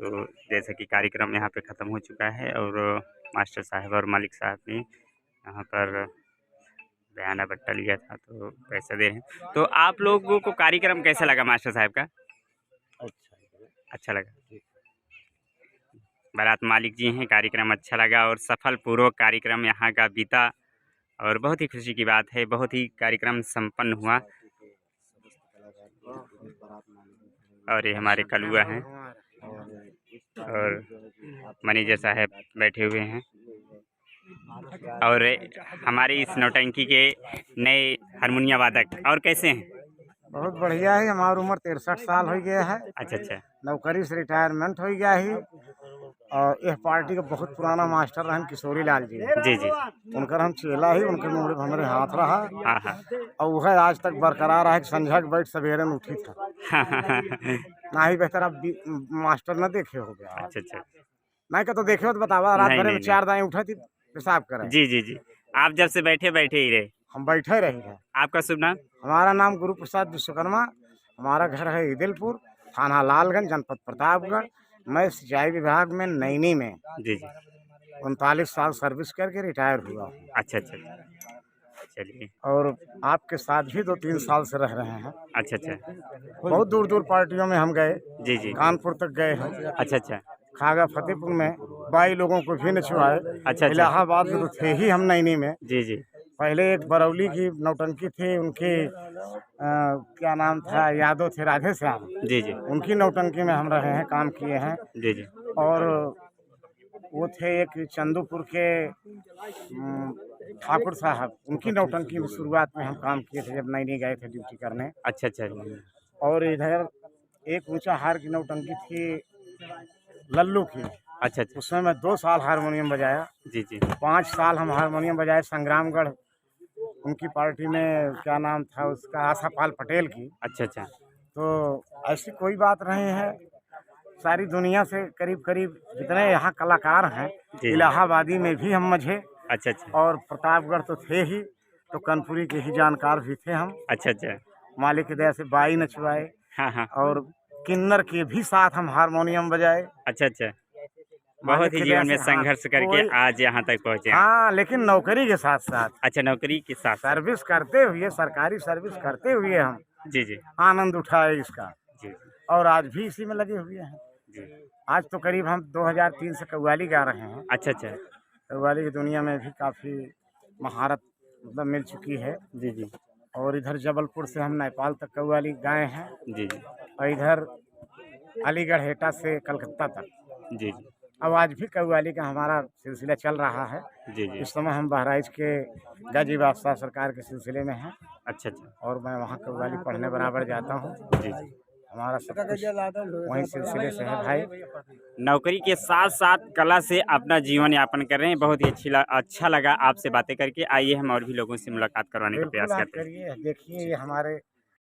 तो जैसे कि कार्यक्रम यहाँ पे ख़त्म हो चुका है और मास्टर साहब और मालिक साहब ने यहाँ पर बयाना बट्टा लिया था तो पैसा दे रहे हैं। तो आप लोगों को कार्यक्रम कैसा लगा मास्टर साहब का? अच्छा लगा। बारात मालिक जी हैं, कार्यक्रम अच्छा लगा और सफल पूर्वक कार्यक्रम यहाँ का बीता और बहुत ही खुशी की बात है, बहुत ही कार्यक्रम संपन्न हुआ। और ये हमारे कलुआ हैं और मैनेजर साहब बैठे हुए हैं और हमारे इस नौटंकी के नए हारमोनिया वादक। और कैसे हैं? बहुत बढ़िया है। हमारी उम्र 63 साल हो गया है। अच्छा अच्छा। नौकरी से रिटायरमेंट हो गया है और यह पार्टी का बहुत पुराना मास्टर रहन किशोरी लाल जी। जी जी। उनकर हम चेला ही, उनके मुड़े हमारे हाथ रहा। हाँ हाँ। और वह आज तक बरकरार है कि संझा के बैठ सवेरे में उठी था। ना ही बेहतर अब मास्टर न देखे हो गया। अच्छा अच्छा। नहीं का तो देखे हो तो बतावा, रात भर में 4 दाएं उठा थी पेशाब करें। जी जी जी। आप जब से बैठे ही रहे? हम बैठे रहे हैं। आपका शुभ नाम? हमारा नाम गुरु प्रसाद विश्वकर्मा। हमारा घर है ईदिलपुर, थाना लालगंज, जनपद प्रतापगढ़। मैं सिंचाई विभाग में नैनी में जी जी 39 साल सर्विस करके रिटायर हुआ हूँ। अच्छा अच्छा। चलिए। और आपके साथ भी 2-3 साल से रह रहे हैं। अच्छा अच्छा। बहुत दूर दूर पार्टियों में हम गए। जी जी। कानपुर तक गए हैं। अच्छा अच्छा। खागा फतेहपुर में 22 लोगों को भी नचवाए। अच्छा। इलाहाबाद में तो थे ही हम नैनी में। जी जी। पहले एक बरौली की नौटंकी थी, उनके क्या नाम था, यादव थे, राधे श्याम। जी जी। उनकी नौटंकी में हम रहे हैं, काम किए हैं। जी जी। और वो थे एक चंदूपुर के ठाकुर साहब, उनकी नौटंकी में शुरुआत में हम काम किए थे जब नैनी गए थे ड्यूटी करने। अच्छा अच्छा। और इधर एक ऊंचा हार की नौटंकी थी लल्लू की। अच्छा अच्छा। उसमें मैं 2 साल हारमोनियम बजाया। जी जी। 5 साल हम हारमोनियम बजाए संग्रामगढ़। उनकी पार्टी में क्या नाम था उसका, आशापाल पटेल की। अच्छा अच्छा। तो ऐसी कोई बात नहीं है। सारी दुनिया से करीब करीब जितने यहाँ कलाकार हैं, इलाहाबादी में भी हम मझे। अच्छा अच्छा। और प्रतापगढ़ तो थे ही, तो कानपुरी के ही जानकार भी थे हम। अच्छा अच्छा। मालिक की दया से बाई नचवाए। हाँ हाँ। और किन्नर के भी साथ हम हारमोनियम बजाए। अच्छा अच्छा। बहुत ही जीवन में संघर्ष करके आज यहाँ तक पहुँचे। हाँ, लेकिन नौकरी के साथ साथ। अच्छा, नौकरी के साथ सर्विस करते हुए, सरकारी सर्विस करते हुए हम जी जी आनंद उठाए इसका। जी। और आज भी इसी में लगे हुए हैं जी। आज तो करीब हम 2003 से कव्वाली गा रहे हैं। अच्छा अच्छा। कव्वाली की दुनिया में भी काफ़ी महारत मतलब मिल चुकी है। जी जी। और इधर जबलपुर से हम नेपाल तक कव्वाली गाए हैं। जी जी। और इधर अलीगढ़ हेटा से कलकत्ता तक। जी जी। अब आज भी कव्वाली का हमारा सिलसिला चल रहा है। जी जी। इस समय हम बहराइच के गाजी बादशाह सरकार के सिलसिले में हैं। अच्छा अच्छा। और मैं वहाँ कव्वाली पढ़ने बराबर जाता हूँ। जी जी। हमारा सब कुछ वहीं सिलसिले से है भाई। नौकरी के साथ साथ कला से अपना जीवन यापन कर रहे हैं। बहुत ही अच्छा लगा आपसे बातें करके। आइए हम और भी लोगों से मुलाकात करवाने का प्रयास करते हैं। देखिए ये हमारे